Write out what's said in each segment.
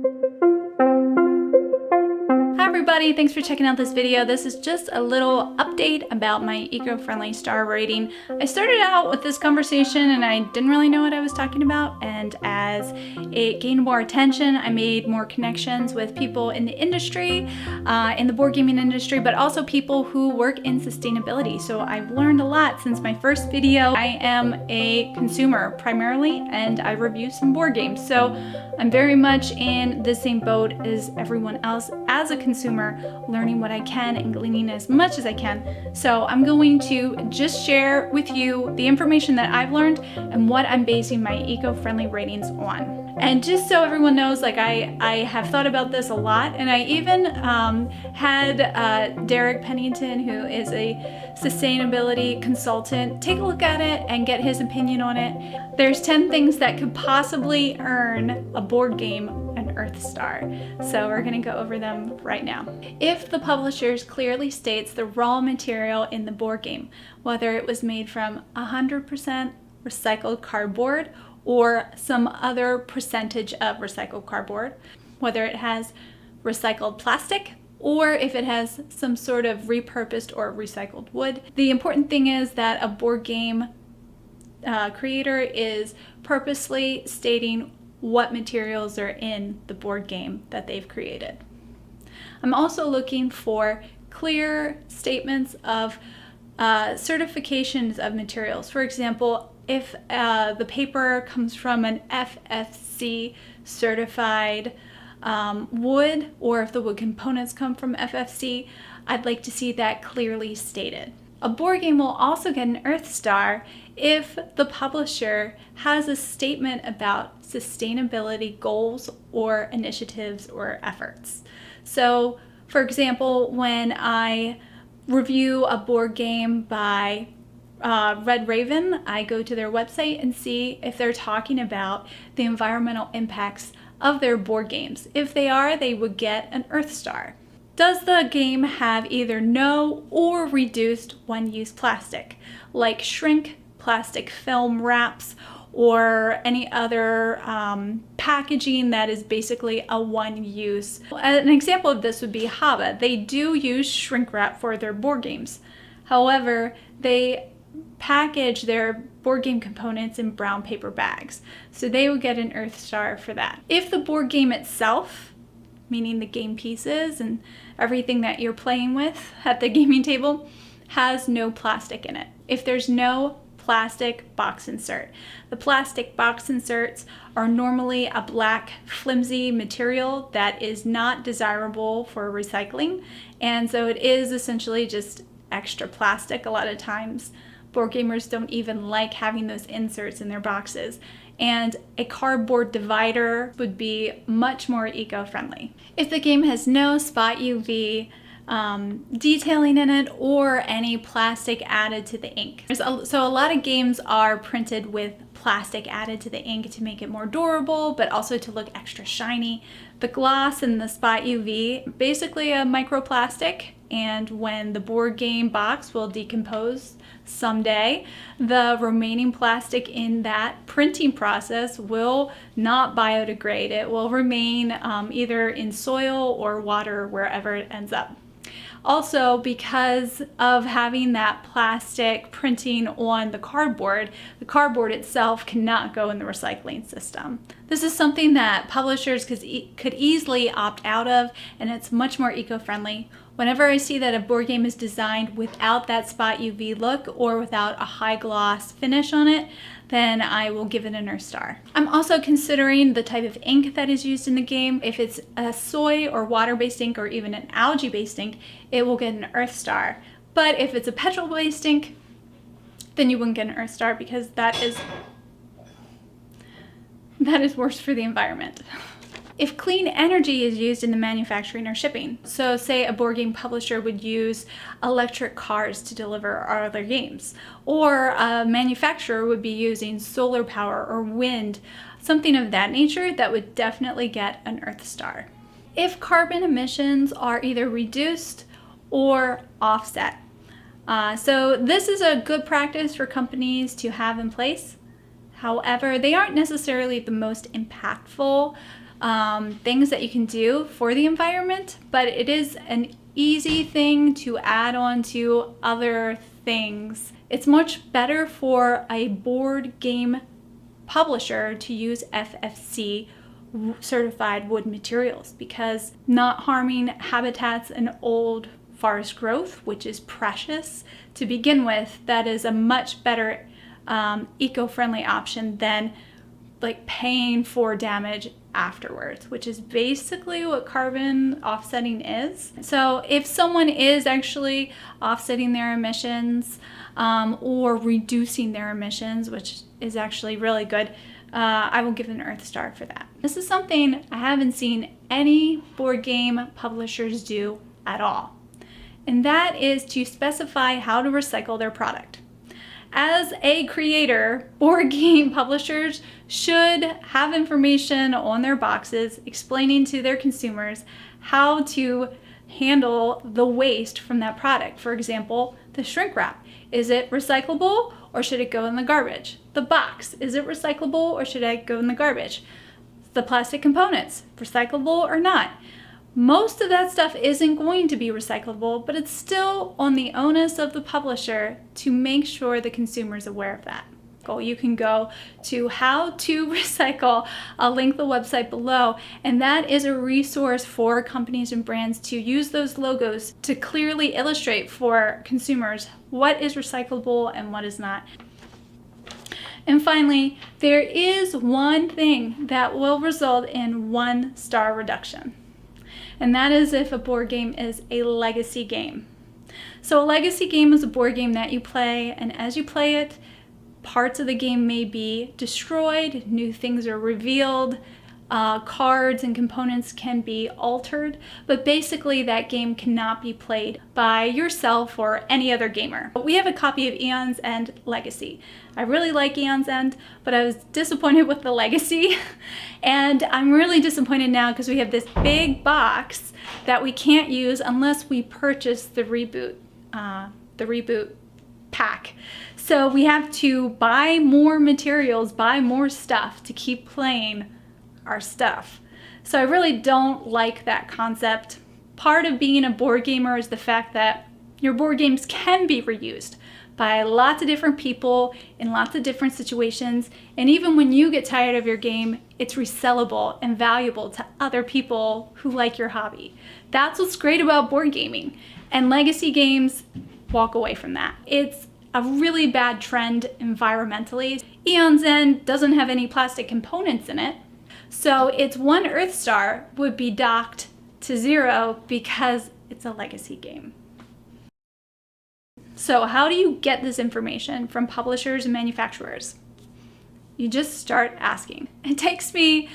Hi everybody, thanks for checking out this video. This is just a little update about my eco-friendly star rating. I started out with this conversation and I didn't really know what I was talking about, and as it gained more attention, I made more connections with people in the industry, in the board gaming industry, but also people who work in sustainability. So I've learned a lot since my first video. I am a consumer primarily, and I review some board games. So I'm very much in the same boat as everyone else as a consumer, learning what I can and gleaning as much as I can. So I'm going to just share with you the information that I've learned and what I'm basing my eco-friendly ratings on. And just so everyone knows, like I have thought about this a lot, and I even had Derek Pennington, who is a sustainability consultant, take a look at it and get his opinion on it. There's 10 things that could possibly earn a board game an Earth Star. So we're gonna go over them right now. If the publisher clearly states the raw material in the board game, whether it was made from 100% recycled cardboard or some other percentage of recycled cardboard, whether it has recycled plastic, or if it has some sort of repurposed or recycled wood. The important thing is that a board game creator is purposely stating what materials are in the board game that they've created. I'm also looking for clear statements of certifications of materials. For example, if the paper comes from an FSC certified wood, or if the wood components come from FFC, I'd like to see that clearly stated. A board game will also get an Earth Star if the publisher has a statement about sustainability goals or initiatives or efforts. So, for example, when I review a board game by Red Raven, I go to their website and see if they're talking about the environmental impacts of their board games. If they are, they would get an Earth Star. Does the game have either no or reduced one-use plastic, like shrink, plastic film wraps, or any other packaging that is basically a one-use? An example of this would be Haba. They do use shrink wrap for their board games. However, they package their board game components in brown paper bags. So they would get an Earth Star for that. If the board game itself, meaning the game pieces and everything that you're playing with at the gaming table, has no plastic in it. If there's no plastic box insert. The plastic box inserts are normally a black flimsy material that is not desirable for recycling, and so it is essentially just extra plastic. A lot of times board gamers don't even like having those inserts in their boxes, and a cardboard divider would be much more eco-friendly. If the game has no spot UV detailing in it or any plastic added to the ink. So a lot of games are printed with plastic added to the ink to make it more durable, but also to look extra shiny. The gloss and the spot UV, basically a microplastic, and when the board game box will decompose someday, the remaining plastic in that printing process will not biodegrade. It will remain either in soil or water, wherever it ends up. Also, because of having that plastic printing on the cardboard itself cannot go in the recycling system. This is something that publishers could easily opt out of, and it's much more eco-friendly. Whenever I see that a board game is designed without that spot UV look or without a high gloss finish on it, then I will give it an Earth Star. I'm also considering the type of ink that is used in the game. If it's a soy or water-based ink or even an algae-based ink, it will get an Earth Star. But if it's a petrol-based ink, then you wouldn't get an Earth Star, because that is worse for the environment. If clean energy is used in the manufacturing or shipping, so say a board game publisher would use electric cars to deliver our other games, or a manufacturer would be using solar power or wind, something of that nature, that would definitely get an Earth Star. If carbon emissions are either reduced or offset. So this is a good practice for companies to have in place. However, they aren't necessarily the most impactful things that you can do for the environment, but it is an easy thing to add on to other things. It's much better for a board game publisher to use FSC certified wood materials, because not harming habitats and old forest growth, which is precious to begin with, that is a much better eco-friendly option than like paying for damage afterwards, which is basically what carbon offsetting is. So if someone is actually offsetting their emissions or reducing their emissions, which is actually really good, I will give an Earth Star for that. This is something I haven't seen any board game publishers do at all, and that is to specify how to recycle their product. As a creator, board game publishers should have information on their boxes explaining to their consumers how to handle the waste from that product. For example, the shrink wrap. Is it recyclable or should it go in the garbage? The box, is it recyclable or should it go in the garbage? The plastic components, recyclable or not? Most of that stuff isn't going to be recyclable, but it's still on the onus of the publisher to make sure the consumer is aware of that. You can go to How to Recycle. I'll link the website below, and that is a resource for companies and brands to use those logos to clearly illustrate for consumers what is recyclable and what is not. And finally, there is one thing that will result in 1-star reduction. And that is if a board game is a legacy game. So a legacy game is a board game that you play, and as you play it, parts of the game may be destroyed, new things are revealed, cards and components can be altered, but basically that game cannot be played by yourself or any other gamer. We have a copy of Eon's End Legacy. I really like Eon's End, but I was disappointed with the Legacy, and I'm really disappointed now because we have this big box that we can't use unless we purchase the reboot pack. So we have to buy more materials, buy more stuff to keep playing our stuff. So I really don't like that concept. Part of being a board gamer is the fact that your board games can be reused by lots of different people in lots of different situations, and even when you get tired of your game, it's resellable and valuable to other people who like your hobby. That's what's great about board gaming, and legacy games walk away from that. It's a really bad trend environmentally. Eon's End doesn't have any plastic components in it, so its 1 Earth Star would be docked to 0 because it's a legacy game. So how do you get this information from publishers and manufacturers? You just start asking. It takes me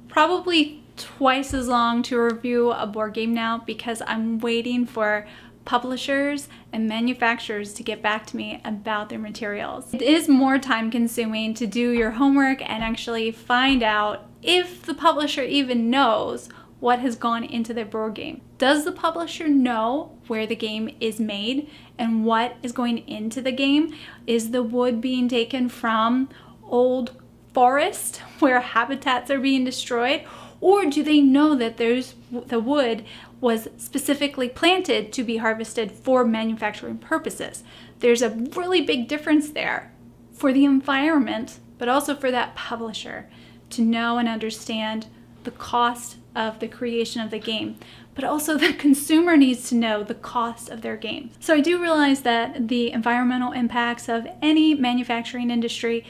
probably twice as long to review a board game now because I'm waiting for publishers and manufacturers to get back to me about their materials. It is more time consuming to do your homework and actually find out if the publisher even knows what has gone into their board game. Does the publisher know where the game is made and what is going into the game? Is the wood being taken from old forest where habitats are being destroyed? Or do they know that the wood was specifically planted to be harvested for manufacturing purposes? There's a really big difference there for the environment, but also for that publisher to know and understand the cost of the creation of the game, but also the consumer needs to know the cost of their game. So I do realize that the environmental impacts of any manufacturing industry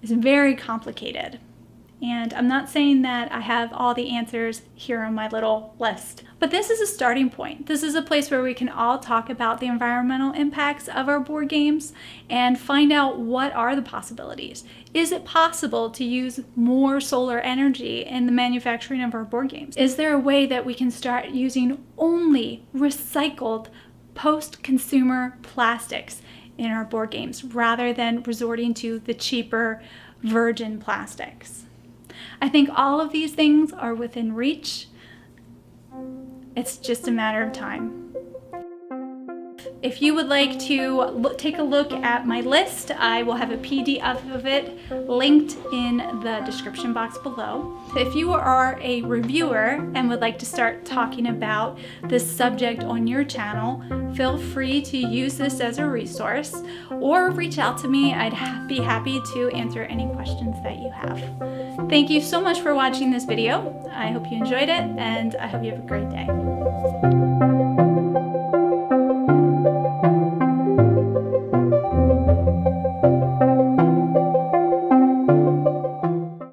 is very complicated. And I'm not saying that I have all the answers here on my little list, but this is a starting point. This is a place where we can all talk about the environmental impacts of our board games and find out what are the possibilities. Is it possible to use more solar energy in the manufacturing of our board games? Is there a way that we can start using only recycled post-consumer plastics in our board games rather than resorting to the cheaper virgin plastics? I think all of these things are within reach. It's just a matter of time. If you would like to take a look at my list, I will have a PDF of it linked in the description box below. If you are a reviewer and would like to start talking about this subject on your channel, feel free to use this as a resource or reach out to me. I'd be happy to answer any questions that you have. Thank you so much for watching this video. I hope you enjoyed it, and I hope you have a great day.